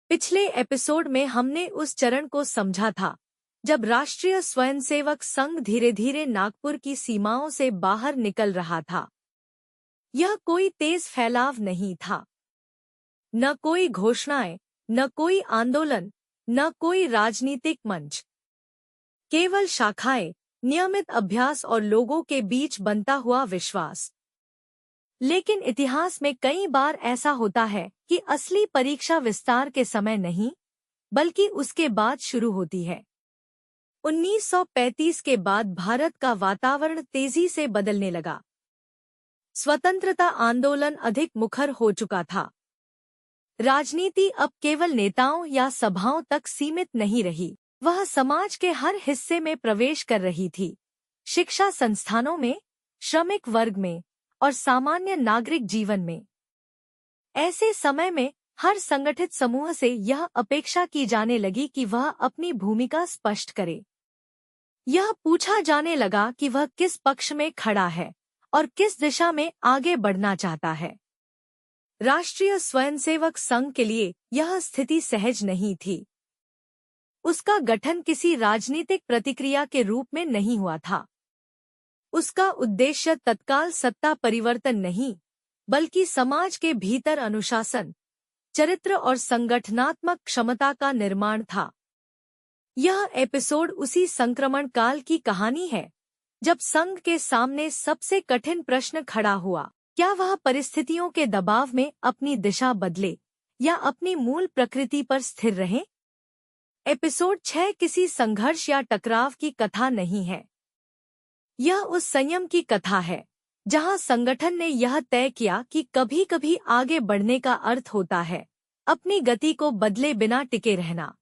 पिछले एपिसोड में हमने उस चरण को समझा था जब राष्ट्रीय स्वयंसेवक संघ धीरे धीरे नागपुर की सीमाओं से बाहर निकल रहा था। यह कोई तेज फैलाव नहीं था, न कोई घोषणाएं, न कोई आंदोलन, न कोई राजनीतिक मंच। केवल शाखाएं, नियमित अभ्यास और लोगों के बीच बनता हुआ विश्वास। लेकिन इतिहास में कई बार ऐसा होता है कि असली परीक्षा विस्तार के समय नहीं, बल्कि उसके बाद शुरू होती है। 1935 के बाद भारत का वातावरण तेजी से बदलने लगा। स्वतंत्रता आंदोलन अधिक मुखर हो चुका था। राजनीति अब केवल नेताओं या सभाओं तक सीमित नहीं रही, वह समाज के हर हिस्से में प्रवेश कर रही थी। शिक्षा संस्थानों में, श्रमिक वर्ग में और सामान्य नागरिक जीवन में। ऐसे समय में हर संगठित समूह से यह अपेक्षा की जाने लगी कि वह अपनी भूमिका स्पष्ट करे। यह पूछा जाने लगा कि वह किस पक्ष में खड़ा है और किस दिशा में आगे बढ़ना चाहता है। राष्ट्रीय स्वयंसेवक संघ के लिए यह स्थिति सहज नहीं थी। उसका गठन किसी राजनीतिक प्रतिक्रिया के रूप में नहीं हुआ था। उसका उद्देश्य तत्काल सत्ता परिवर्तन नहीं, बल्कि समाज के भीतर अनुशासन, चरित्र और संगठनात्मक क्षमता का निर्माण था। यह एपिसोड उसी संक्रमण काल की कहानी है जब संघ के सामने सबसे कठिन प्रश्न खड़ा हुआ, क्या वह परिस्थितियों के दबाव में अपनी दिशा बदले या अपनी मूल प्रकृति पर स्थिर रहे। एपिसोड 6 किसी संघर्ष या टकराव की कथा नहीं है। यह उस संयम की कथा है जहां संगठन ने यह तय किया कि कभी-कभी आगे बढ़ने का अर्थ होता है अपनी गति को बदले बिना टिके रहना।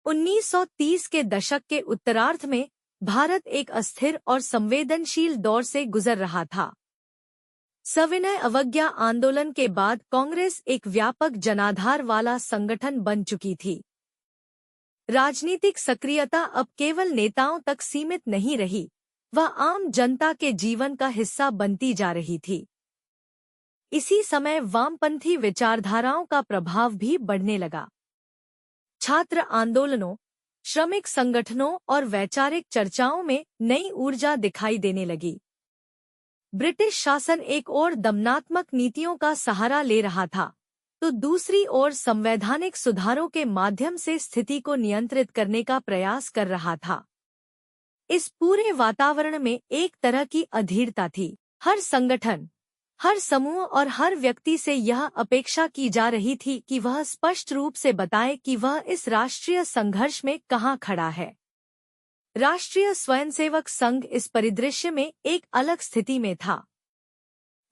1930 के दशक के उत्तरार्ध में भारत एक अस्थिर और संवेदनशील दौर से गुजर रहा था। सविनय अवज्ञा आंदोलन के बाद कांग्रेस एक व्यापक जनाधार वाला संगठन बन चुकी थी। राजनीतिक सक्रियता अब केवल नेताओं तक सीमित नहीं रही, वह आम जनता के जीवन का हिस्सा बनती जा रही थी। इसी समय वामपंथी विचारधाराओं का प्रभाव भी बढ़ने लगा। छात्र आंदोलनों, श्रमिक संगठनों और वैचारिक चर्चाओं में नई ऊर्जा दिखाई देने लगी। ब्रिटिश शासन एक ओर दमनात्मक नीतियों का सहारा ले रहा था, तो दूसरी ओर संवैधानिक सुधारों के माध्यम से स्थिति को नियंत्रित करने का प्रयास कर रहा था। इस पूरे वातावरण में एक तरह की अधीरता थी। हर संगठन, हर समूह और हर व्यक्ति से यह अपेक्षा की जा रही थी कि वह स्पष्ट रूप से बताए कि वह इस राष्ट्रीय संघर्ष में कहाँ खड़ा है। राष्ट्रीय स्वयंसेवक संघ इस परिदृश्य में एक अलग स्थिति में था।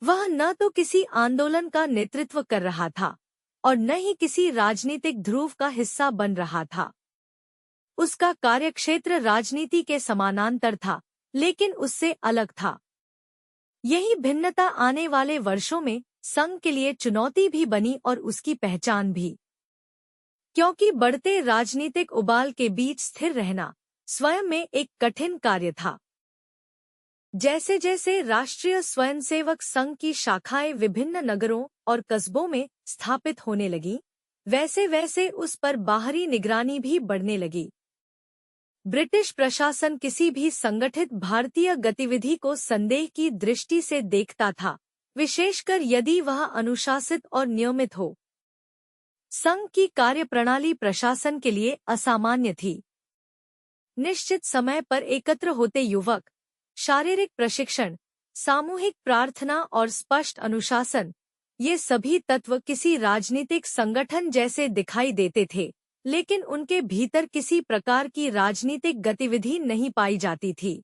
वह न तो किसी आंदोलन का नेतृत्व कर रहा था और न ही किसी राजनीतिक ध्रुव का हिस्सा बन रहा था। उसका कार्यक्षेत्र राजनीति के समानांतर था, लेकिन उससे अलग था। यही भिन्नता आने वाले वर्षों में संघ के लिए चुनौती भी बनी और उसकी पहचान भी, क्योंकि बढ़ते राजनीतिक उबाल के बीच स्थिर रहना स्वयं में एक कठिन कार्य था। जैसे जैसे राष्ट्रीय स्वयंसेवक संघ की शाखाएं विभिन्न नगरों और कस्बों में स्थापित होने लगीं, वैसे वैसे उस पर बाहरी निगरानी भी बढ़ने लगी। ब्रिटिश प्रशासन किसी भी संगठित भारतीय गतिविधि को संदेह की दृष्टि से देखता था, विशेषकर यदि वह अनुशासित और नियमित हो। संघ की कार्यप्रणाली प्रशासन के लिए असामान्य थी। निश्चित समय पर एकत्र होते युवक, शारीरिक प्रशिक्षण, सामूहिक प्रार्थना और स्पष्ट अनुशासन, ये सभी तत्व किसी राजनीतिक संगठन जैसे दिखाई देते थे, लेकिन उनके भीतर किसी प्रकार की राजनीतिक गतिविधि नहीं पाई जाती थी।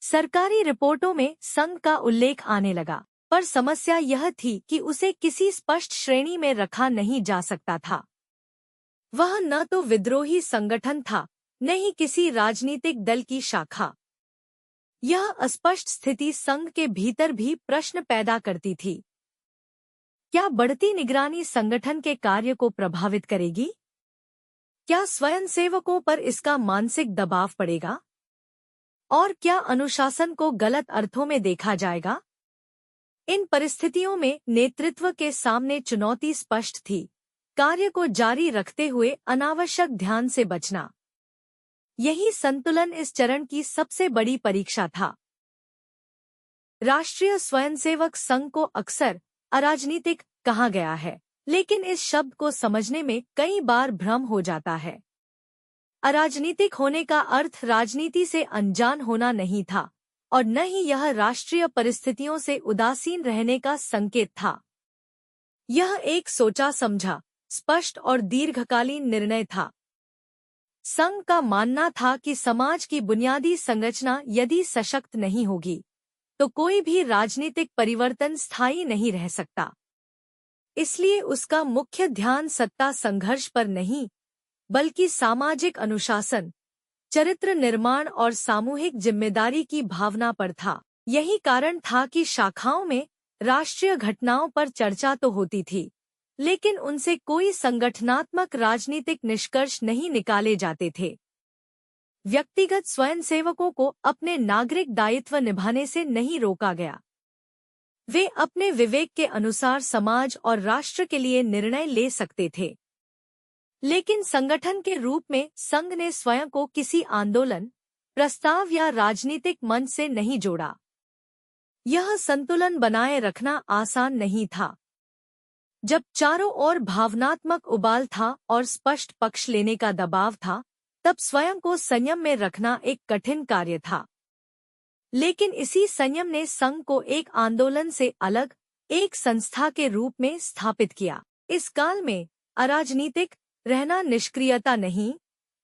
सरकारी रिपोर्टों में संघ का उल्लेख आने लगा, पर समस्या यह थी कि उसे किसी स्पष्ट श्रेणी में रखा नहीं जा सकता था। वह न तो विद्रोही संगठन था, न ही किसी राजनीतिक दल की शाखा। यह अस्पष्ट स्थिति संघ के भीतर भी प्रश्न पैदा करती थी। क्या बढ़ती निगरानी संगठन के कार्य को प्रभावित करेगी? क्या स्वयंसेवकों पर इसका मानसिक दबाव पड़ेगा? और क्या अनुशासन को गलत अर्थों में देखा जाएगा? इन परिस्थितियों में नेतृत्व के सामने चुनौती स्पष्ट थी, कार्य को जारी रखते हुए अनावश्यक ध्यान से बचना। यही संतुलन इस चरण की सबसे बड़ी परीक्षा था। राष्ट्रीय स्वयंसेवक संघ को अक्सर अराजनीतिक कहा गया है, लेकिन इस शब्द को समझने में कई बार भ्रम हो जाता है। अराजनीतिक होने का अर्थ राजनीति से अनजान होना नहीं था, और न ही यह राष्ट्रीय परिस्थितियों से उदासीन रहने का संकेत था। यह एक सोचा समझा, स्पष्ट और दीर्घकालीन निर्णय था। संघ का मानना था कि समाज की बुनियादी संरचना यदि सशक्त नहीं होगी, तो कोई भी राजनीतिक परिवर्तन स्थायी नहीं रह सकता। इसलिए उसका मुख्य ध्यान सत्ता संघर्ष पर नहीं, बल्कि सामाजिक अनुशासन, चरित्र निर्माण और सामूहिक जिम्मेदारी की भावना पर था। यही कारण था कि शाखाओं में राष्ट्रीय घटनाओं पर चर्चा तो होती थी, लेकिन उनसे कोई संगठनात्मक राजनीतिक निष्कर्ष नहीं निकाले जाते थे। व्यक्तिगत स्वयंसेवकों को अपने नागरिक दायित्व निभाने से नहीं रोका गया। वे अपने विवेक के अनुसार समाज और राष्ट्र के लिए निर्णय ले सकते थे। लेकिन संगठन के रूप में संघ ने स्वयं को किसी आंदोलन, प्रस्ताव या राजनीतिक मंच से नहीं जोड़ा। यह संतुलन बनाए रखना आसान नहीं था। जब चारों ओर भावनात्मक उबाल था और स्पष्ट पक्ष लेने का दबाव था, तब स्वयं को संयम में रखना एक कठिन कार्य था। लेकिन इसी संयम ने संघ को एक आंदोलन से अलग, एक संस्था के रूप में स्थापित किया। इस काल में अराजनीतिक रहना निष्क्रियता नहीं,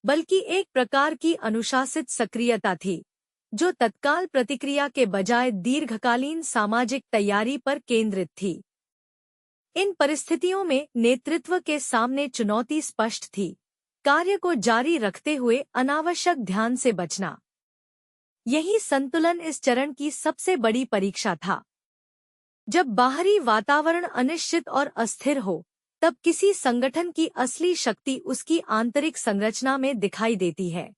बल्कि एक प्रकार की अनुशासित सक्रियता थी, जो तत्काल प्रतिक्रिया के बजाय दीर्घकालीन सामाजिक तैयारी पर केंद्रित थी। इन परिस्थितियों में नेतृत्व के सामने चुनौती स्पष्ट थी, कार्य को जारी रखते हुए अनावश्यक ध्यान से बचना। यही संतुलन इस चरण की सबसे बड़ी परीक्षा था। जब बाहरी वातावरण अनिश्चित और अस्थिर हो, तब किसी संगठन की असली शक्ति उसकी आंतरिक संरचना में दिखाई देती है।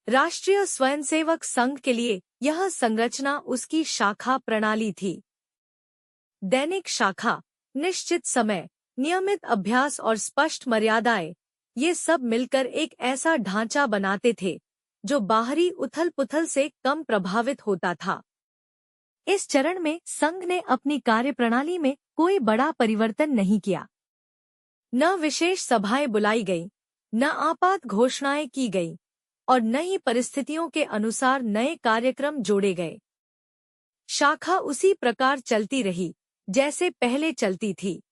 राष्ट्रीय स्वयंसेवक संघ के लिए यह संरचना उसकी शाखा प्रणाली थी। दैनिक शाखा, निश्चित समय, नियमित अभ्यास और स्पष्ट मर्यादाएं, ये सब मिलकर एक ऐसा ढांचा बनाते थे जो बाहरी उथल-पुथल से कम प्रभावित होता था। इस चरण में संघ ने अपनी कार्यप्रणाली में कोई बड़ा परिवर्तन नहीं किया। न विशेष सभाएं बुलाई गईं, न आपात घोषणाएं की गईं, और न ही परिस्थितियों के अनुसार नए कार्यक्रम जोड़े गए। शाखा उसी प्रकार चलती रही जैसे पहले चलती थी।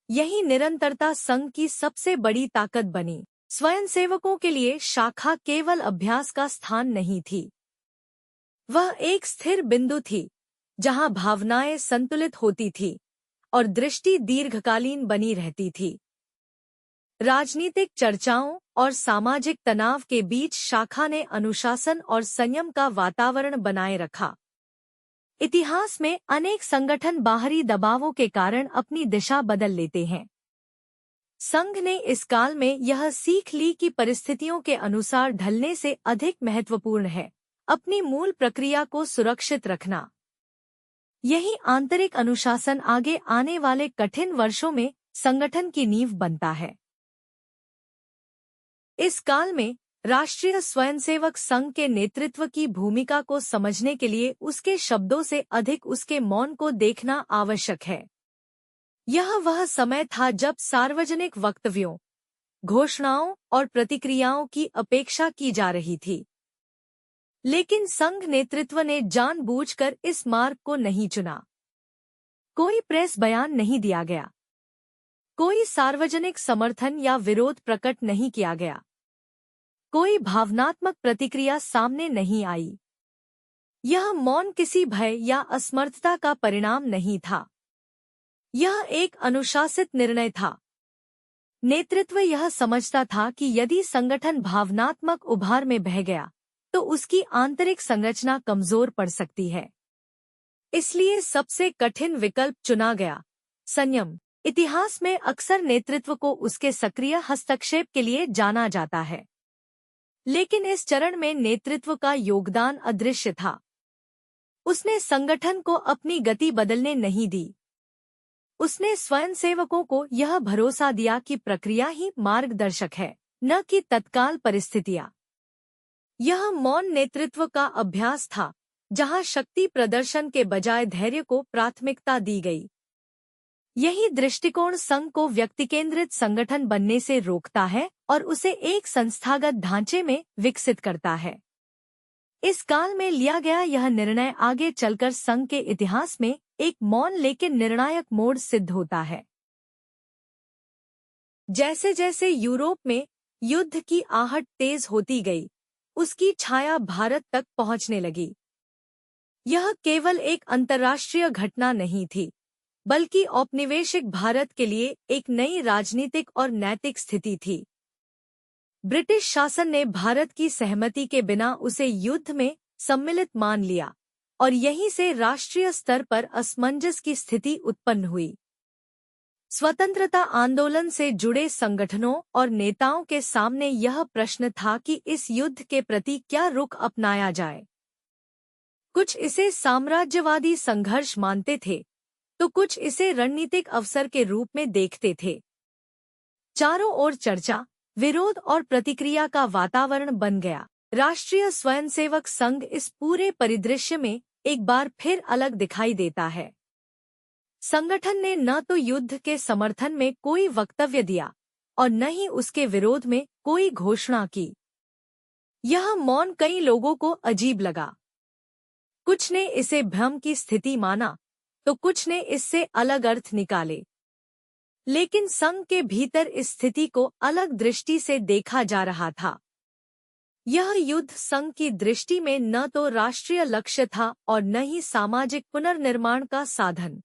यही निरंतरता संघ की सबसे बड़ी ताकत बनी। स्वयंसेवकों के लिए शाखा केवल अभ्यास का स्थान नहीं थी। वह एक स्थिर बिंदु थी, जहां भावनाएं संतुलित होती थी और दृष्टि दीर्घकालीन बनी रहती थी। राजनीतिक चर्चाओं और सामाजिक तनाव के बीच शाखा ने अनुशासन और संयम का वातावरण बनाए रखा। इतिहास में अनेक संगठन बाहरी दबावों के कारण अपनी दिशा बदल लेते हैं। संघ ने इस काल में यह सीख ली कि परिस्थितियों के अनुसार ढलने से अधिक महत्वपूर्ण है अपनी मूल प्रक्रिया को सुरक्षित रखना। यही आंतरिक अनुशासन आगे आने वाले कठिन वर्षों में संगठन की नींव बनता है। इस काल में राष्ट्रीय स्वयंसेवक संघ के नेतृत्व की भूमिका को समझने के लिए उसके शब्दों से अधिक उसके मौन को देखना आवश्यक है। यह वह समय था जब सार्वजनिक वक्तव्यों, घोषणाओं और प्रतिक्रियाओं की अपेक्षा की जा रही थी। लेकिन संघ नेतृत्व ने जानबूझकर इस मार्ग को नहीं चुना। कोई प्रेस बयान नहीं दिया गया, कोई सार्वजनिक समर्थन या विरोध प्रकट नहीं किया गया, कोई भावनात्मक प्रतिक्रिया सामने नहीं आई। यह मौन किसी भय या असमर्थता का परिणाम नहीं था। यह एक अनुशासित निर्णय था। नेतृत्व यह समझता था कि यदि संगठन भावनात्मक उभार में बह गया, तो उसकी आंतरिक संरचना कमजोर पड़ सकती है। इसलिए सबसे कठिन विकल्प चुना गया, संयम। इतिहास में अक्सर नेतृत्व को उसके सक्रिय हस्तक्षेप के लिए जाना जाता है, लेकिन इस चरण में नेतृत्व का योगदान अदृश्य था। उसने संगठन को अपनी गति बदलने नहीं दी। उसने स्वयंसेवकों को यह भरोसा दिया कि प्रक्रिया ही मार्गदर्शक है, न कि तत्काल परिस्थितियां। यह मौन नेतृत्व का अभ्यास था, जहां शक्ति प्रदर्शन के बजाय धैर्य को प्राथमिकता दी गई। यही दृष्टिकोण संघ को व्यक्तिकेंद्रित संगठन बनने से रोकता है और उसे एक संस्थागत ढांचे में विकसित करता है। इस काल में लिया गया यह निर्णय आगे चलकर संघ के इतिहास में एक मौन लेकिन निर्णायक मोड़ सिद्ध होता है। जैसे जैसे यूरोप में युद्ध की आहट तेज होती गई, उसकी छाया भारत तक पहुंचने लगी। यह केवल एक अंतर्राष्ट्रीय घटना नहीं थी, बल्कि औपनिवेशिक भारत के लिए एक नई राजनीतिक और नैतिक स्थिति थी। ब्रिटिश शासन ने भारत की सहमति के बिना उसे युद्ध में सम्मिलित मान लिया और यहीं से राष्ट्रीय स्तर पर असमंजस की स्थिति उत्पन्न हुई। स्वतंत्रता आंदोलन से जुड़े संगठनों और नेताओं के सामने यह प्रश्न था कि इस युद्ध के प्रति क्या रुख अपनाया जाए। कुछ इसे साम्राज्यवादी संघर्ष मानते थे, तो कुछ इसे रणनीतिक अवसर के रूप में देखते थे। चारों ओर चर्चा, विरोध और प्रतिक्रिया का वातावरण बन गया। राष्ट्रीय स्वयंसेवक संघ इस पूरे परिदृश्य में एक बार फिर अलग दिखाई देता है। संगठन ने न तो युद्ध के समर्थन में कोई वक्तव्य दिया और न ही उसके विरोध में कोई घोषणा की। यह मौन कई लोगों को अजीब लगा। कुछ ने इसे भ्रम की स्थिति माना, तो कुछ ने इससे अलग अर्थ निकाले। लेकिन संघ के भीतर इस स्थिति को अलग दृष्टि से देखा जा रहा था। यह युद्ध संघ की दृष्टि में न तो राष्ट्रीय लक्ष्य था और न ही सामाजिक पुनर्निर्माण का साधन।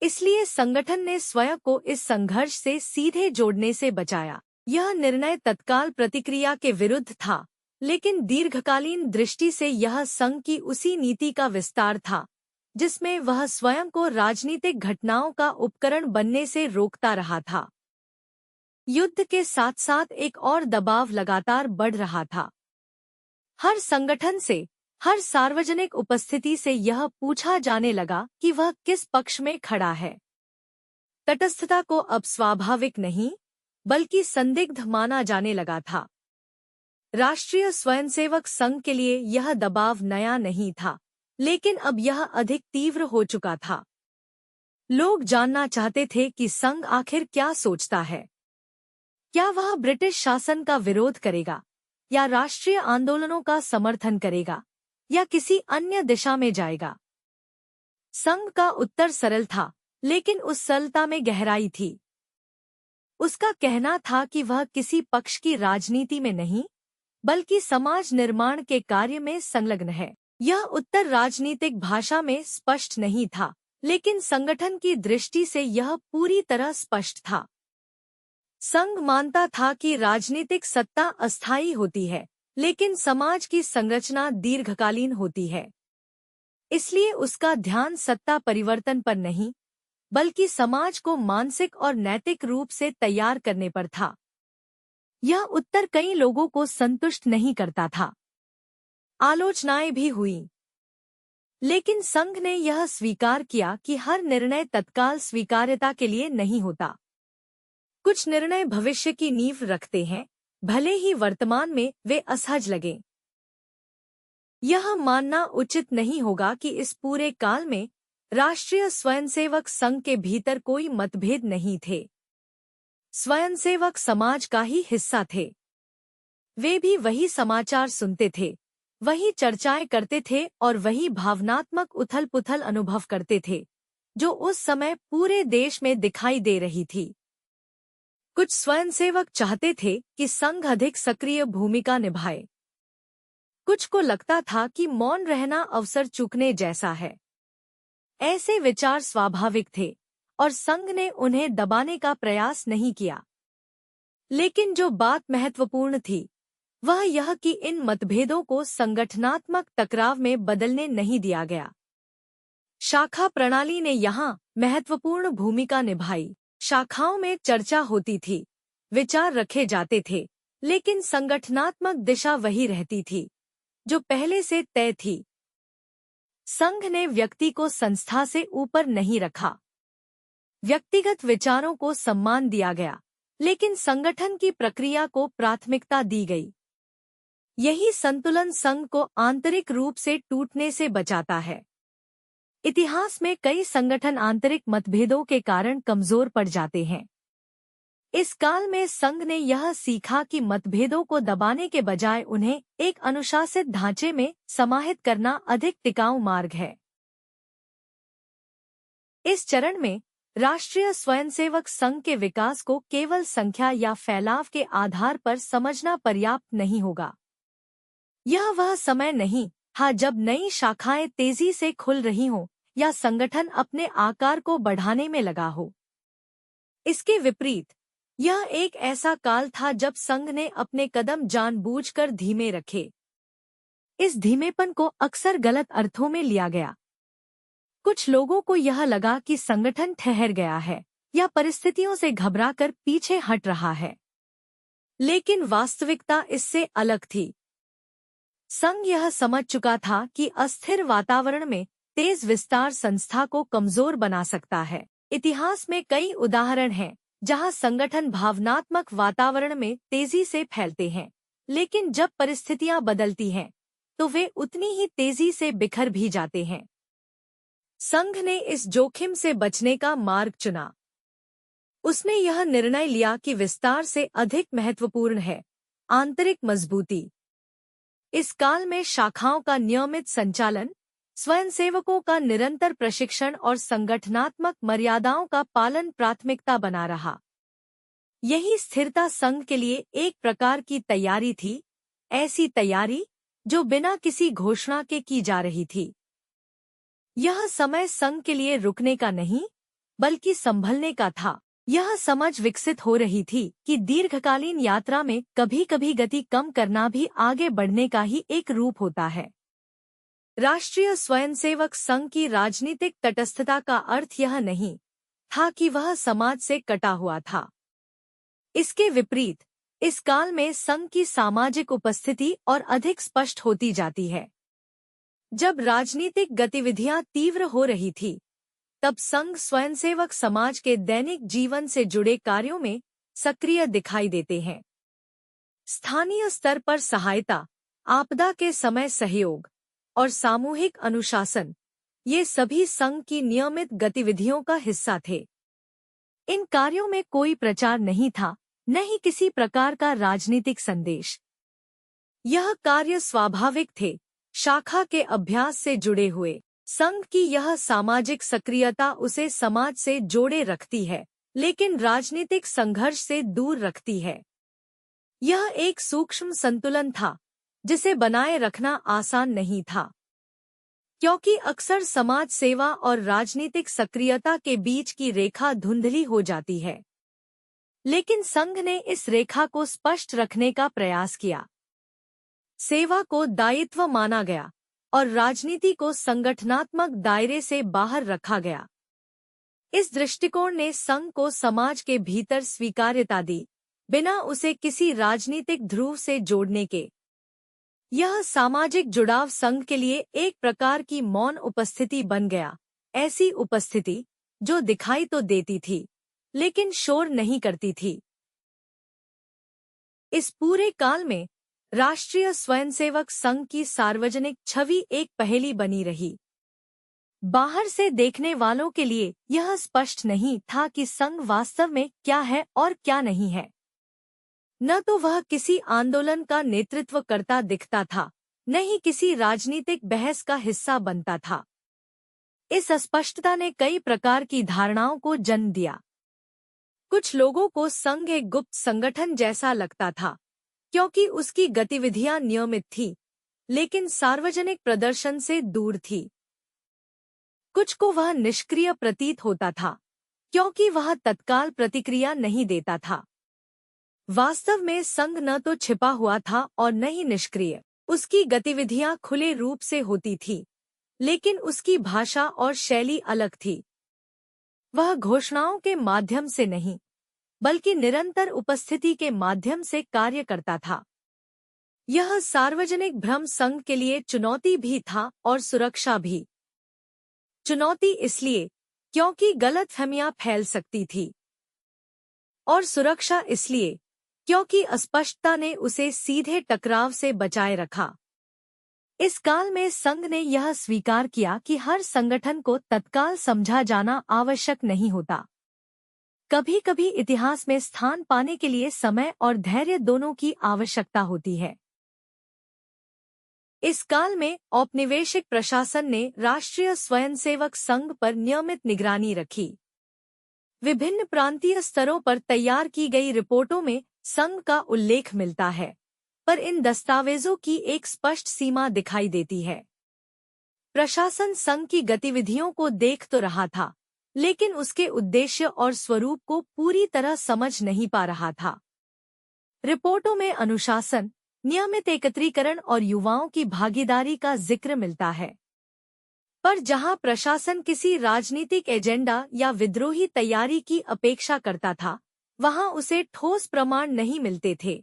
इसलिए संगठन ने स्वयं को इस संघर्ष से सीधे जोड़ने से बचाया। यह निर्णय तत्काल प्रतिक्रिया के विरुद्ध था, लेकिन दीर्घकालीन दृष्टि से यह संघ की उसी नीति का विस्तार था जिसमें वह स्वयं को राजनीतिक घटनाओं का उपकरण बनने से रोकता रहा था। युद्ध के साथ साथ एक और दबाव लगातार बढ़ रहा था। हर संगठन से, हर सार्वजनिक उपस्थिति से यह पूछा जाने लगा कि वह किस पक्ष में खड़ा है। तटस्थता को अब स्वाभाविक नहीं, बल्कि संदिग्ध माना जाने लगा था। राष्ट्रीय स्वयंसेवक संघ के लिए यह दबाव नया नहीं था, लेकिन अब यह अधिक तीव्र हो चुका था। लोग जानना चाहते थे कि संघ आखिर क्या सोचता है। क्या वह ब्रिटिश शासन का विरोध करेगा, या राष्ट्रीय आंदोलनों का समर्थन करेगा, या किसी अन्य दिशा में जाएगा? संघ का उत्तर सरल था, लेकिन उस सरलता में गहराई थी। उसका कहना था कि वह किसी पक्ष की राजनीति में नहीं, बल्कि समाज निर्माण के कार्य में संलग्न है। यह उत्तर राजनीतिक भाषा में स्पष्ट नहीं था, लेकिन संगठन की दृष्टि से यह पूरी तरह स्पष्ट था। संघ मानता था कि राजनीतिक सत्ता अस्थायी होती है, लेकिन समाज की संरचना दीर्घकालीन होती है। इसलिए उसका ध्यान सत्ता परिवर्तन पर नहीं, बल्कि समाज को मानसिक और नैतिक रूप से तैयार करने पर था। यह उत्तर कई लोगों को संतुष्ट नहीं करता था। आलोचनाएं भी हुईं। लेकिन संघ ने यह स्वीकार किया कि हर निर्णय तत्काल स्वीकार्यता के लिए नहीं होता। कुछ निर्णय भविष्य की नींव रखते हैं, भले ही वर्तमान में वे असहज लगें। यह मानना उचित नहीं होगा कि इस पूरे काल में राष्ट्रीय स्वयंसेवक संघ के भीतर कोई मतभेद नहीं थे। स्वयंसेवक समाज का ही हिस्सा थे। वे भी वही समाचार सुनते थे, वही चर्चाएं करते थे और वही भावनात्मक उथल-पुथल अनुभव करते थे, जो उस समय पूरे देश में दिखाई दे रही थी। कुछ स्वयंसेवक चाहते थे कि संघ अधिक सक्रिय भूमिका निभाए। कुछ को लगता था कि मौन रहना अवसर चूकने जैसा है। ऐसे विचार स्वाभाविक थे और संघ ने उन्हें दबाने का प्रयास नहीं किया। लेकिन जो बात महत्वपूर्ण थी, वह यह कि इन मतभेदों को संगठनात्मक टकराव में बदलने नहीं दिया गया। शाखा प्रणाली ने यहाँ महत्वपूर्ण भूमिका निभाई। शाखाओं में चर्चा होती थी, विचार रखे जाते थे, लेकिन संगठनात्मक दिशा वही रहती थी, जो पहले से तय थी। संघ ने व्यक्ति को संस्था से ऊपर नहीं रखा। व्यक्तिगत विचारों को सम्मान दिया गया, लेकिन संगठन की प्रक्रिया को प्राथमिकता दी गई। यही संतुलन संघ को आंतरिक रूप से टूटने से बचाता है। इतिहास में कई संगठन आंतरिक मतभेदों के कारण कमजोर पड़ जाते हैं। इस काल में संघ ने यह सीखा कि मतभेदों को दबाने के बजाय उन्हें एक अनुशासित ढांचे में समाहित करना अधिक टिकाऊ मार्ग है। इस चरण में राष्ट्रीय स्वयंसेवक संघ के विकास को केवल संख्या या फैलाव के आधार पर समझना पर्याप्त नहीं होगा। यह वह समय नहीं था जब नई शाखाएं तेजी से खुल रही हों या संगठन अपने आकार को बढ़ाने में लगा हो। इसके विपरीत यह एक ऐसा काल था जब संघ ने अपने कदम जानबूझकर धीमे रखे। इस धीमेपन को अक्सर गलत अर्थों में लिया गया। कुछ लोगों को यह लगा कि संगठन ठहर गया है या परिस्थितियों से घबराकर पीछे हट रहा है, लेकिन वास्तविकता इससे अलग थी। संघ यह समझ चुका था कि अस्थिर वातावरण में तेज विस्तार संस्था को कमजोर बना सकता है। इतिहास में कई उदाहरण हैं जहां संगठन भावनात्मक वातावरण में तेजी से फैलते हैं, लेकिन जब परिस्थितियां बदलती हैं तो वे उतनी ही तेजी से बिखर भी जाते हैं। संघ ने इस जोखिम से बचने का मार्ग चुना। उसने यह निर्णय लिया कि विस्तार से अधिक महत्वपूर्ण है आंतरिक मजबूती। इस काल में शाखाओं का नियमित संचालन, स्वयंसेवकों का निरंतर प्रशिक्षण और संगठनात्मक मर्यादाओं का पालन प्राथमिकता बना रहा। यही स्थिरता संघ के लिए एक प्रकार की तैयारी थी, ऐसी तैयारी जो बिना किसी घोषणा के की जा रही थी। यह समय संघ के लिए रुकने का नहीं, बल्कि संभलने का था। यह समझ विकसित हो रही थी कि दीर्घकालीन यात्रा में कभी-कभी गति कम करना भी आगे बढ़ने का ही एक रूप होता है। राष्ट्रीय स्वयंसेवक संघ की राजनीतिक तटस्थता का अर्थ यह नहीं था कि वह समाज से कटा हुआ था। इसके विपरीत इस काल में संघ की सामाजिक उपस्थिति और अधिक स्पष्ट होती जाती है। जब राजनीतिक गतिविधियां तीव्र हो रही थी, तब संघ स्वयंसेवक समाज के दैनिक जीवन से जुड़े कार्यों में सक्रिय दिखाई देते हैं। स्थानीय स्तर पर सहायता, आपदा के समय सहयोग और सामूहिक अनुशासन, ये सभी संघ की नियमित गतिविधियों का हिस्सा थे। इन कार्यों में कोई प्रचार नहीं था, न ही किसी प्रकार का राजनीतिक संदेश। यह कार्य स्वाभाविक थे, शाखा के अभ्यास से जुड़े हुए। संघ की यह सामाजिक सक्रियता उसे समाज से जोड़े रखती है, लेकिन राजनीतिक संघर्ष से दूर रखती है। यह एक सूक्ष्म संतुलन था, जिसे बनाए रखना आसान नहीं था, क्योंकि अक्सर समाज सेवा और राजनीतिक सक्रियता के बीच की रेखा धुंधली हो जाती है। लेकिन संघ ने इस रेखा को स्पष्ट रखने का प्रयास किया। सेवा को दायित्व माना गया और राजनीति को संगठनात्मक दायरे से बाहर रखा गया। इस दृष्टिकोण ने संघ को समाज के भीतर स्वीकार्यता दी, बिना उसे किसी राजनीतिक ध्रुव से जोड़ने के। यह सामाजिक जुड़ाव संघ के लिए एक प्रकार की मौन उपस्थिति बन गया, ऐसी उपस्थिति जो दिखाई तो देती थी, लेकिन शोर नहीं करती थी। इस पूरे काल में राष्ट्रीय स्वयंसेवक संघ की सार्वजनिक छवि एक पहेली बनी रही। बाहर से देखने वालों के लिए यह स्पष्ट नहीं था कि संघ वास्तव में क्या है और क्या नहीं है। न तो वह किसी आंदोलन का नेतृत्व करता दिखता था, न ही किसी राजनीतिक बहस का हिस्सा बनता था। इस अस्पष्टता ने कई प्रकार की धारणाओं को जन्म दिया। कुछ लोगों को संघ एक गुप्त संगठन जैसा लगता था, क्योंकि उसकी गतिविधियां नियमित थी, लेकिन सार्वजनिक प्रदर्शन से दूर थी। कुछ को वह निष्क्रिय प्रतीत होता था, क्योंकि वह तत्काल प्रतिक्रिया नहीं देता था। वास्तव में संघ न तो छिपा हुआ था और न ही निष्क्रिय। उसकी गतिविधियां खुले रूप से होती थी, लेकिन उसकी भाषा और शैली अलग थी। वह घोषणाओं के माध्यम से नहीं, बल्कि निरंतर उपस्थिति के माध्यम से कार्य करता था। यह सार्वजनिक भ्रम संघ के लिए चुनौती भी था और सुरक्षा भी। चुनौती इसलिए क्योंकि गलतफहमियां फैल सकती थी, और सुरक्षा इसलिए क्योंकि अस्पष्टता ने उसे सीधे टकराव से बचाए रखा। इस काल में संघ ने यह स्वीकार किया कि हर संगठन को तत्काल समझा जाना आवश्यक नहीं होता। कभी कभी इतिहास में स्थान पाने के लिए समय और धैर्य दोनों की आवश्यकता होती है। इस काल में औपनिवेशिक प्रशासन ने राष्ट्रीय स्वयंसेवक संघ पर नियमित निगरानी रखी। विभिन्न प्रांतीय स्तरों पर तैयार की गई रिपोर्टों में संघ का उल्लेख मिलता है, पर इन दस्तावेजों की एक स्पष्ट सीमा दिखाई देती है। प्रशासन संघ की गतिविधियों को देख तो रहा था, लेकिन उसके उद्देश्य और स्वरूप को पूरी तरह समझ नहीं पा रहा था। रिपोर्टों में अनुशासन, नियमित एकत्रीकरण और युवाओं की भागीदारी का जिक्र मिलता है, पर जहां प्रशासन किसी राजनीतिक एजेंडा या विद्रोही तैयारी की अपेक्षा करता था, वहां उसे ठोस प्रमाण नहीं मिलते थे।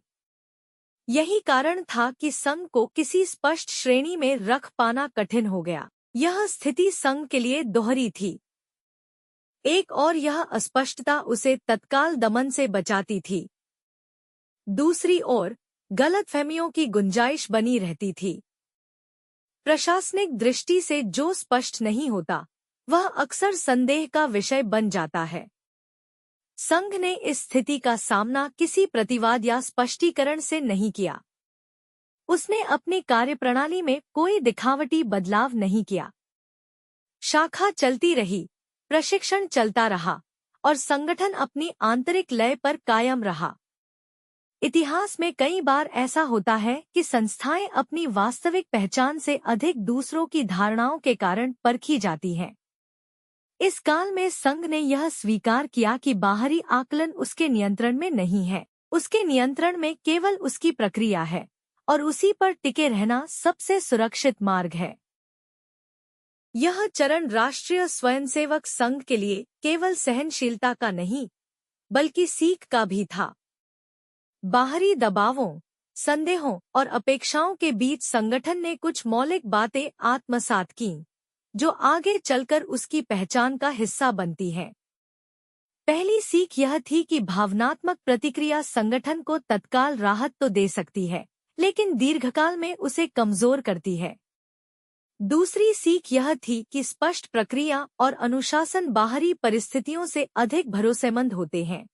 यही कारण था कि संघ को किसी स्पष्ट श्रेणी में रख पाना कठिन हो गया। यह स्थिति संघ के लिए दोहरी थी। एक और यह अस्पष्टता उसे तत्काल दमन से बचाती थी, दूसरी ओर गलतफहमियों की गुंजाइश बनी रहती थी। प्रशासनिक दृष्टि से जो स्पष्ट नहीं होता, वह अक्सर संदेह का विषय बन जाता है। संघ ने इस स्थिति का सामना किसी प्रतिवाद या स्पष्टीकरण से नहीं किया। उसने अपनी कार्यप्रणाली में कोई दिखावटी बदलाव नहीं किया। शाखा चलती रही, प्रशिक्षण चलता रहा और संगठन अपनी आंतरिक लय पर कायम रहा। इतिहास में कई बार ऐसा होता है कि संस्थाएं अपनी वास्तविक पहचान से अधिक दूसरों की धारणाओं के कारण परखी जाती हैं। इस काल में संघ ने यह स्वीकार किया कि बाहरी आकलन उसके नियंत्रण में नहीं है। उसके नियंत्रण में केवल उसकी प्रक्रिया है और उसी पर टिके रहना सबसे सुरक्षित मार्ग है। यह चरण राष्ट्रीय स्वयंसेवक संघ के लिए केवल सहनशीलता का नहीं, बल्कि सीख का भी था। बाहरी दबावों, संदेहों और अपेक्षाओं के बीच संगठन ने कुछ मौलिक बातें आत्मसात कीं, जो आगे चलकर उसकी पहचान का हिस्सा बनती हैं। पहली सीख यह थी कि भावनात्मक प्रतिक्रिया संगठन को तत्काल राहत तो दे सकती है, लेकिन दीर्घकाल में उसे कमजोर करती है। दूसरी सीख यह थी कि स्पष्ट प्रक्रिया और अनुशासन बाहरी परिस्थितियों से अधिक भरोसेमंद होते हैं।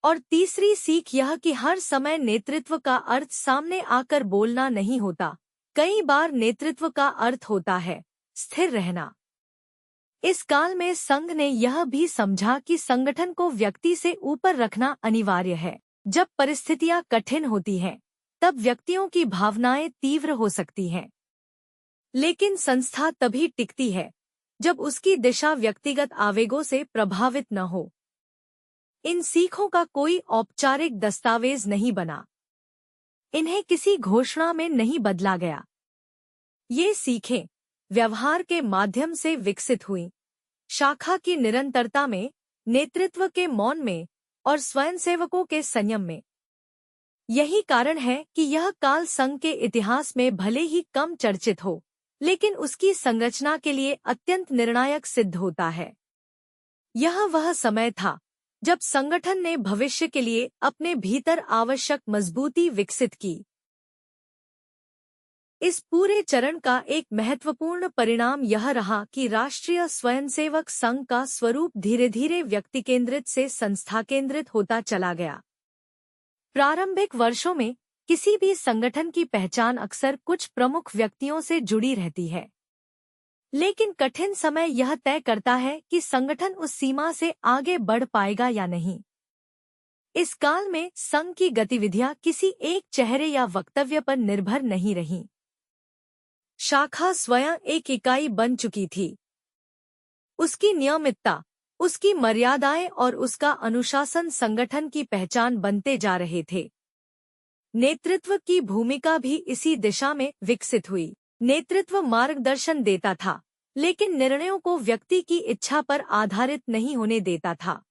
और तीसरी सीख यह कि हर समय नेतृत्व का अर्थ सामने आकर बोलना नहीं होता। कई बार नेतृत्व का अर्थ होता है स्थिर रहना। इस काल में संघ ने यह भी समझा कि संगठन को व्यक्ति से ऊपर रखना अनिवार्य है। जब परिस्थितियां कठिन होती हैं, तब व्यक्तियों की भावनाएं तीव्र हो सकती हैं, लेकिन संस्था तभी टिकती है जब उसकी दिशा व्यक्तिगत आवेगों से प्रभावित न हो। इन सीखों का कोई औपचारिक दस्तावेज नहीं बना, इन्हें किसी घोषणा में नहीं बदला गया। ये सीखें व्यवहार के माध्यम से विकसित हुईं, शाखा की निरंतरता में, नेतृत्व के मौन में और स्वयंसेवकों के संयम में। यही कारण है कि यह काल संघ के इतिहास में भले ही कम चर्चित हो, लेकिन उसकी संरचना के लिए अत्यंत निर्णायक सिद्ध होता है। यह वह समय था जब संगठन ने भविष्य के लिए अपने भीतर आवश्यक मजबूती विकसित की। इस पूरे चरण का एक महत्वपूर्ण परिणाम यह रहा कि राष्ट्रीय स्वयंसेवक संघ का स्वरूप धीरे धीरे व्यक्ति केंद्रित से संस्था केंद्रित होता चला गया। प्रारंभिक वर्षों में किसी भी संगठन की पहचान अक्सर कुछ प्रमुख व्यक्तियों से जुड़ी रहती है, लेकिन कठिन समय यह तय करता है कि संगठन उस सीमा से आगे बढ़ पाएगा या नहीं। इस काल में संघ की गतिविधियां किसी एक चेहरे या वक्तव्य पर निर्भर नहीं रहीं। शाखा स्वयं एक इकाई बन चुकी थी। उसकी नियमितता, उसकी मर्यादाएं और उसका अनुशासन संगठन की पहचान बनते जा रहे थे। नेतृत्व की भूमिका भी इसी दिशा में विकसित हुई। नेतृत्व मार्गदर्शन देता था, लेकिन निर्णयों को व्यक्ति की इच्छा पर आधारित नहीं होने देता था।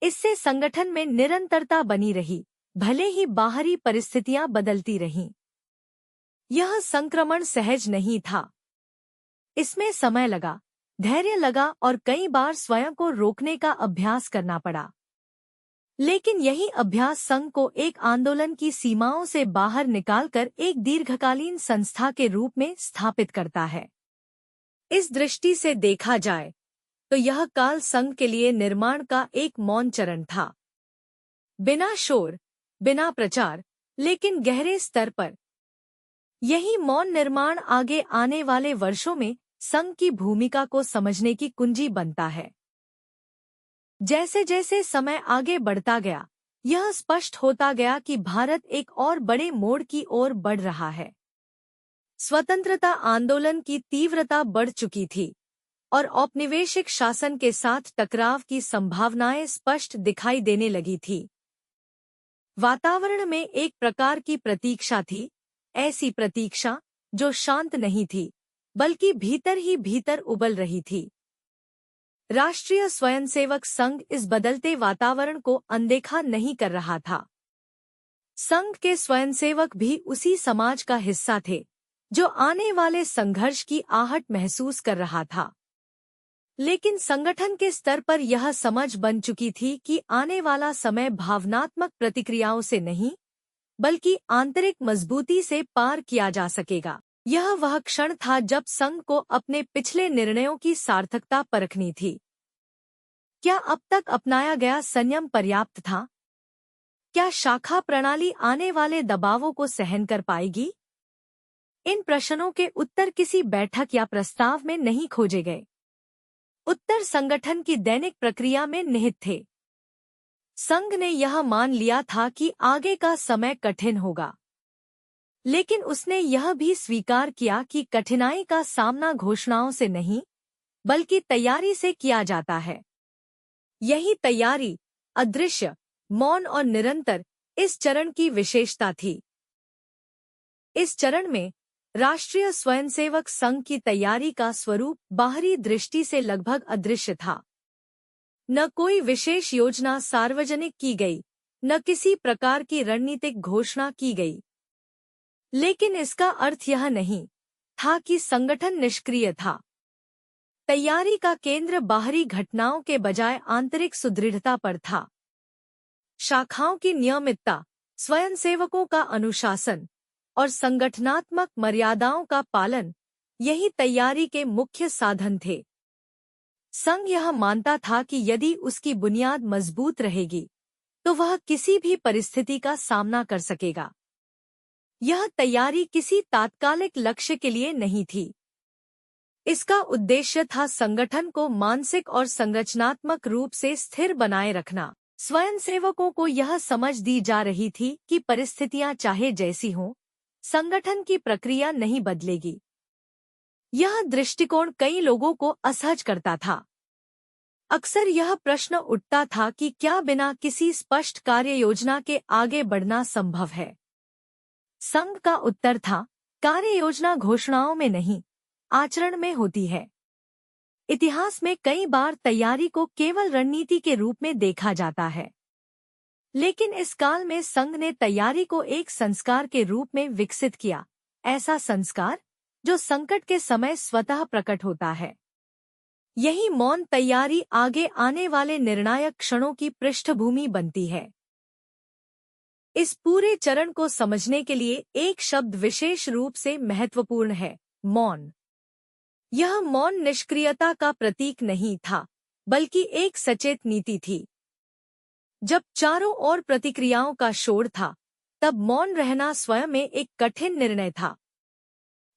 इससे संगठन में निरंतरता बनी रही, भले ही बाहरी परिस्थितियां बदलती रहीं। यह संक्रमण सहज नहीं था। इसमें समय लगा, धैर्य लगा और कई बार स्वयं को रोकने का अभ्यास करना पड़ा। लेकिन यही अभ्यास संघ को एक आंदोलन की सीमाओं से बाहर निकालकर एक दीर्घकालीन संस्था के रूप में स्थापित करता है। इस दृष्टि से देखा जाए तो यह काल संघ के लिए निर्माण का एक मौन चरण था। बिना शोर, बिना प्रचार, लेकिन गहरे स्तर पर। यही मौन निर्माण आगे आने वाले वर्षों में संघ की भूमिका को समझने की कुंजी बनता है। जैसे जैसे समय आगे बढ़ता गया, यह स्पष्ट होता गया कि भारत एक और बड़े मोड़ की ओर बढ़ रहा है। स्वतंत्रता आंदोलन की तीव्रता बढ़ चुकी थी और औपनिवेशिक शासन के साथ टकराव की संभावनाएं स्पष्ट दिखाई देने लगी थी। वातावरण में एक प्रकार की प्रतीक्षा थी, ऐसी प्रतीक्षा जो शांत नहीं थी, बल्कि भीतर ही भीतर उबल रही थी। राष्ट्रीय स्वयंसेवक संघ इस बदलते वातावरण को अनदेखा नहीं कर रहा था। संघ के स्वयंसेवक भी उसी समाज का हिस्सा थे जो आने वाले संघर्ष की आहट महसूस कर रहा था। लेकिन संगठन के स्तर पर यह समझ बन चुकी थी कि आने वाला समय भावनात्मक प्रतिक्रियाओं से नहीं, बल्कि आंतरिक मजबूती से पार किया जा सकेगा। यह वह क्षण था जब संघ को अपने पिछले निर्णयों की सार्थकता परखनी थी। क्या अब तक अपनाया गया संयम पर्याप्त था? क्या शाखा प्रणाली आने वाले दबावों को सहन कर पाएगी? इन प्रश्नों के उत्तर किसी बैठक या प्रस्ताव में नहीं खोजे गए। उत्तर संगठन की दैनिक प्रक्रिया में निहित थे। संघ ने यह मान लिया था कि आगे का समय कठिन होगा, लेकिन उसने यह भी स्वीकार किया कि कठिनाई का सामना घोषणाओं से नहीं, बल्कि तैयारी से किया जाता है। यही तैयारी, अदृश्य, मौन और निरंतर, इस चरण की विशेषता थी। इस चरण में राष्ट्रीय स्वयंसेवक संघ की तैयारी का स्वरूप बाहरी दृष्टि से लगभग अदृश्य था। न कोई विशेष योजना सार्वजनिक की गई, न किसी प्रकार की रणनीतिक घोषणा की गई। लेकिन इसका अर्थ यह नहीं था कि संगठन निष्क्रिय था। तैयारी का केंद्र बाहरी घटनाओं के बजाय आंतरिक सुदृढ़ता पर था। शाखाओं की नियमितता, स्वयंसेवकों का अनुशासन और संगठनात्मक मर्यादाओं का पालन, यही तैयारी के मुख्य साधन थे। संघ यह मानता था कि यदि उसकी बुनियाद मजबूत रहेगी, तो वह किसी भी परिस्थिति का सामना कर सकेगा। यह तैयारी किसी तात्कालिक लक्ष्य के लिए नहीं थी। इसका उद्देश्य था संगठन को मानसिक और संरचनात्मक रूप से स्थिर बनाए रखना। स्वयंसेवकों को यह समझ दी जा रही थी कि परिस्थितियां चाहे जैसी हों, संगठन की प्रक्रिया नहीं बदलेगी। यह दृष्टिकोण कई लोगों को असहज करता था। अक्सर यह प्रश्न उठता था कि क्या बिना किसी स्पष्ट कार्य योजना के आगे बढ़ना संभव है? संघ का उत्तर था, कार्य योजना घोषणाओं में नहीं, आचरण में होती है। इतिहास में कई बार तैयारी को केवल रणनीति के रूप में देखा जाता है, लेकिन इस काल में संघ ने तैयारी को एक संस्कार के रूप में विकसित किया, ऐसा संस्कार जो संकट के समय स्वतः प्रकट होता है। यही मौन तैयारी आगे आने वाले निर्णायक क्षणों की पृष्ठभूमि बनती है। इस पूरे चरण को समझने के लिए एक शब्द विशेष रूप से महत्वपूर्ण है, मौन। यह मौन निष्क्रियता का प्रतीक नहीं था, बल्कि एक सचेत नीति थी। जब चारों ओर प्रतिक्रियाओं का शोर था, तब मौन रहना स्वयं में एक कठिन निर्णय था।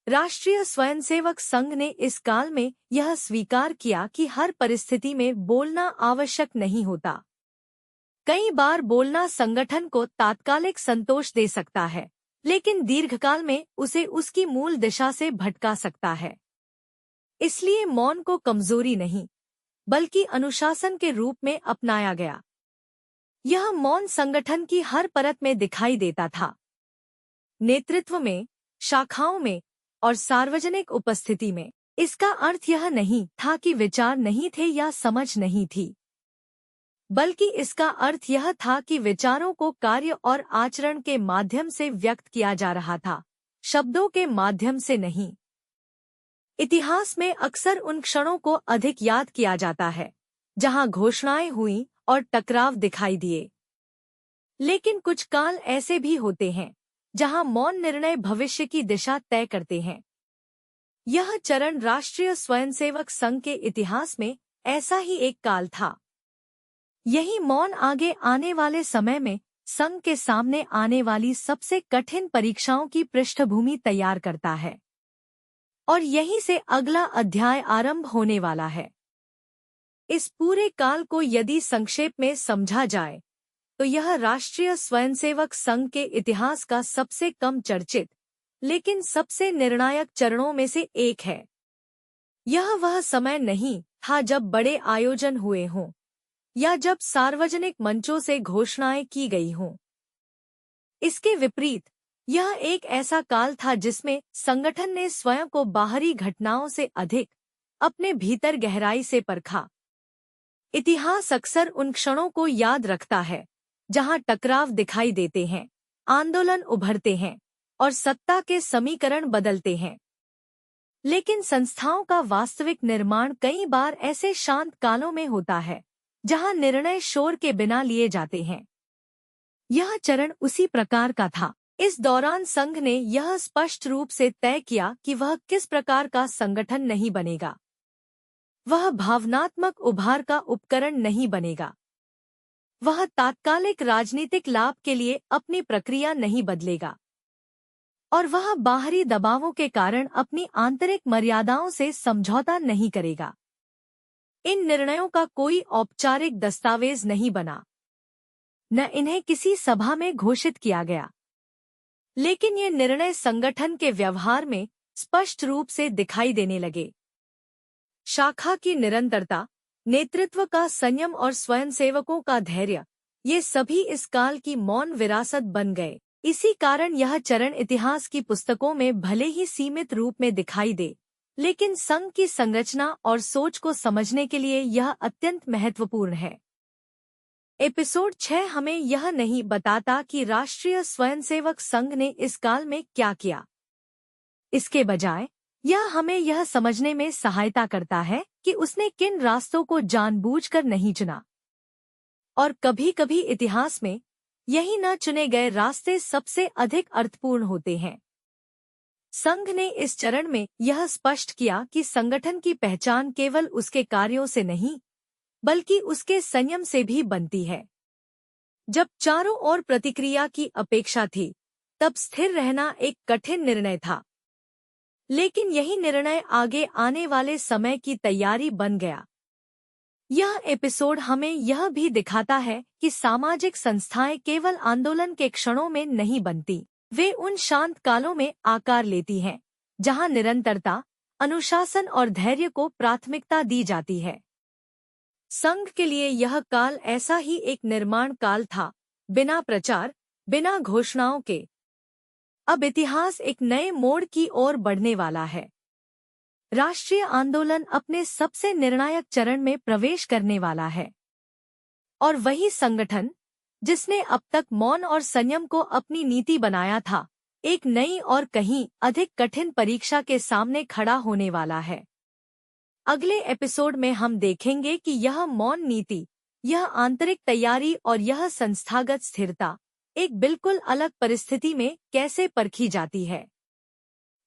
राष्ट्रीय स्वयंसेवक संघ ने इस काल में यह स्वीकार किया कि हर परिस्थिति में बोलना आवश्यक नहीं होता। कई बार बोलना संगठन को तात्कालिक संतोष दे सकता है, लेकिन दीर्घकाल में उसे उसकी मूल दिशा से भटका सकता है। इसलिए मौन को कमजोरी नहीं, बल्कि अनुशासन के रूप में अपनाया गया। यह मौन संगठन की हर परत में दिखाई देता था, नेतृत्व में, शाखाओं में और सार्वजनिक उपस्थिति में। इसका अर्थ यह नहीं था कि विचार नहीं थे या समझ नहीं थी, बल्कि इसका अर्थ यह था कि विचारों को कार्य और आचरण के माध्यम से व्यक्त किया जा रहा था, शब्दों के माध्यम से नहीं। इतिहास में अक्सर उन क्षणों को अधिक याद किया जाता है जहां घोषणाएं हुईं और टकराव दिखाई दिए। लेकिन कुछ काल ऐसे भी होते हैं जहां मौन निर्णय भविष्य की दिशा तय करते हैं। यह चरण राष्ट्रीय स्वयंसेवक संघ के इतिहास में ऐसा ही एक काल था। यही मौन आगे आने वाले समय में संघ के सामने आने वाली सबसे कठिन परीक्षाओं की पृष्ठभूमि तैयार करता है, और यहीं से अगला अध्याय आरंभ होने वाला है। इस पूरे काल को यदि संक्षेप में समझा जाए तो यह राष्ट्रीय स्वयंसेवक संघ के इतिहास का सबसे कम चर्चित लेकिन सबसे निर्णायक चरणों में से एक है। यह वह समय नहीं था जब बड़े आयोजन हुए हों या जब सार्वजनिक मंचों से घोषणाएं की गई हों। इसके विपरीत यह एक ऐसा काल था जिसमें संगठन ने स्वयं को बाहरी घटनाओं से अधिक अपने भीतर गहराई से परखा। इतिहास अक्सर उन क्षणों को याद रखता है जहां टकराव दिखाई देते हैं, आंदोलन उभरते हैं और सत्ता के समीकरण बदलते हैं। लेकिन संस्थाओं का वास्तविक निर्माण कई बार ऐसे शांत कालों में होता है जहां निर्णय शोर के बिना लिए जाते हैं। यह चरण उसी प्रकार का था। इस दौरान संघ ने यह स्पष्ट रूप से तय किया कि वह किस प्रकार का संगठन नहीं बनेगा। वह भावनात्मक उभार का उपकरण नहीं बनेगा। वह तात्कालिक राजनीतिक लाभ के लिए अपनी प्रक्रिया नहीं बदलेगा। और वह बाहरी दबावों के कारण अपनी आंतरिक मर्यादाओं से समझौता नहीं करेगा। इन निर्णयों का कोई औपचारिक दस्तावेज नहीं बना, न इन्हें किसी सभा में घोषित किया गया। लेकिन ये निर्णय संगठन के व्यवहार में स्पष्ट रूप से दिखाई देने लगे। शाखा की निरंतरता, नेतृत्व का संयम और स्वयंसेवकों का धैर्य, ये सभी इस काल की मौन विरासत बन गए। इसी कारण यह चरण इतिहास की पुस्तकों में भले ही सीमित रूप में दिखाई दे, लेकिन संघ की संरचना और सोच को समझने के लिए यह अत्यंत महत्वपूर्ण है। एपिसोड 6 हमें यह नहीं बताता कि राष्ट्रीय स्वयंसेवक संघ ने इस काल में क्या किया। इसके बजाय यह हमें यह समझने में सहायता करता है कि उसने किन रास्तों को जानबूझकर नहीं चुना। और कभी-कभी इतिहास में यही न चुने गए रास्ते सबसे अधिक अर्थपूर्ण होते हैं। संघ ने इस चरण में यह स्पष्ट किया कि संगठन की पहचान केवल उसके कार्यों से नहीं, बल्कि उसके संयम से भी बनती है। जब चारों ओर प्रतिक्रिया की अपेक्षा थी, तब स्थिर रहना एक कठिन निर्णय था। लेकिन यही निर्णय आगे आने वाले समय की तैयारी बन गया। यह एपिसोड हमें यह भी दिखाता है कि सामाजिक संस्थाएं केवल आंदोलन के क्षणों में नहीं बनती, वे उन शांत कालों में आकार लेती हैं, जहां निरंतरता, अनुशासन और धैर्य को प्राथमिकता दी जाती है। संघ के लिए यह काल ऐसा ही एक निर्माण काल था, बिना प्रचार, बिना घोषणाओं के। अब इतिहास एक नए मोड़ की ओर बढ़ने वाला है। राष्ट्रीय आंदोलन अपने सबसे निर्णायक चरण में प्रवेश करने वाला है। और वही संगठन, जिसने अब तक मौन और संयम को अपनी नीति बनाया था, एक नई और कहीं अधिक कठिन परीक्षा के सामने खड़ा होने वाला है। अगले एपिसोड में हम देखेंगे कि यह मौन नीति, यह आंतरिक तैयारी और यह संस्थागत स्थिरता एक बिल्कुल अलग परिस्थिति में कैसे परखी जाती है।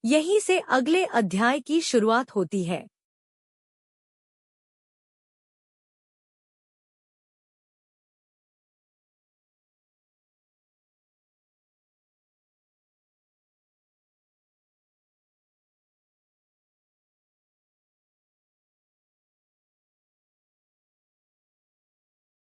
यहीं से अगले अध्याय की शुरुआत होती है।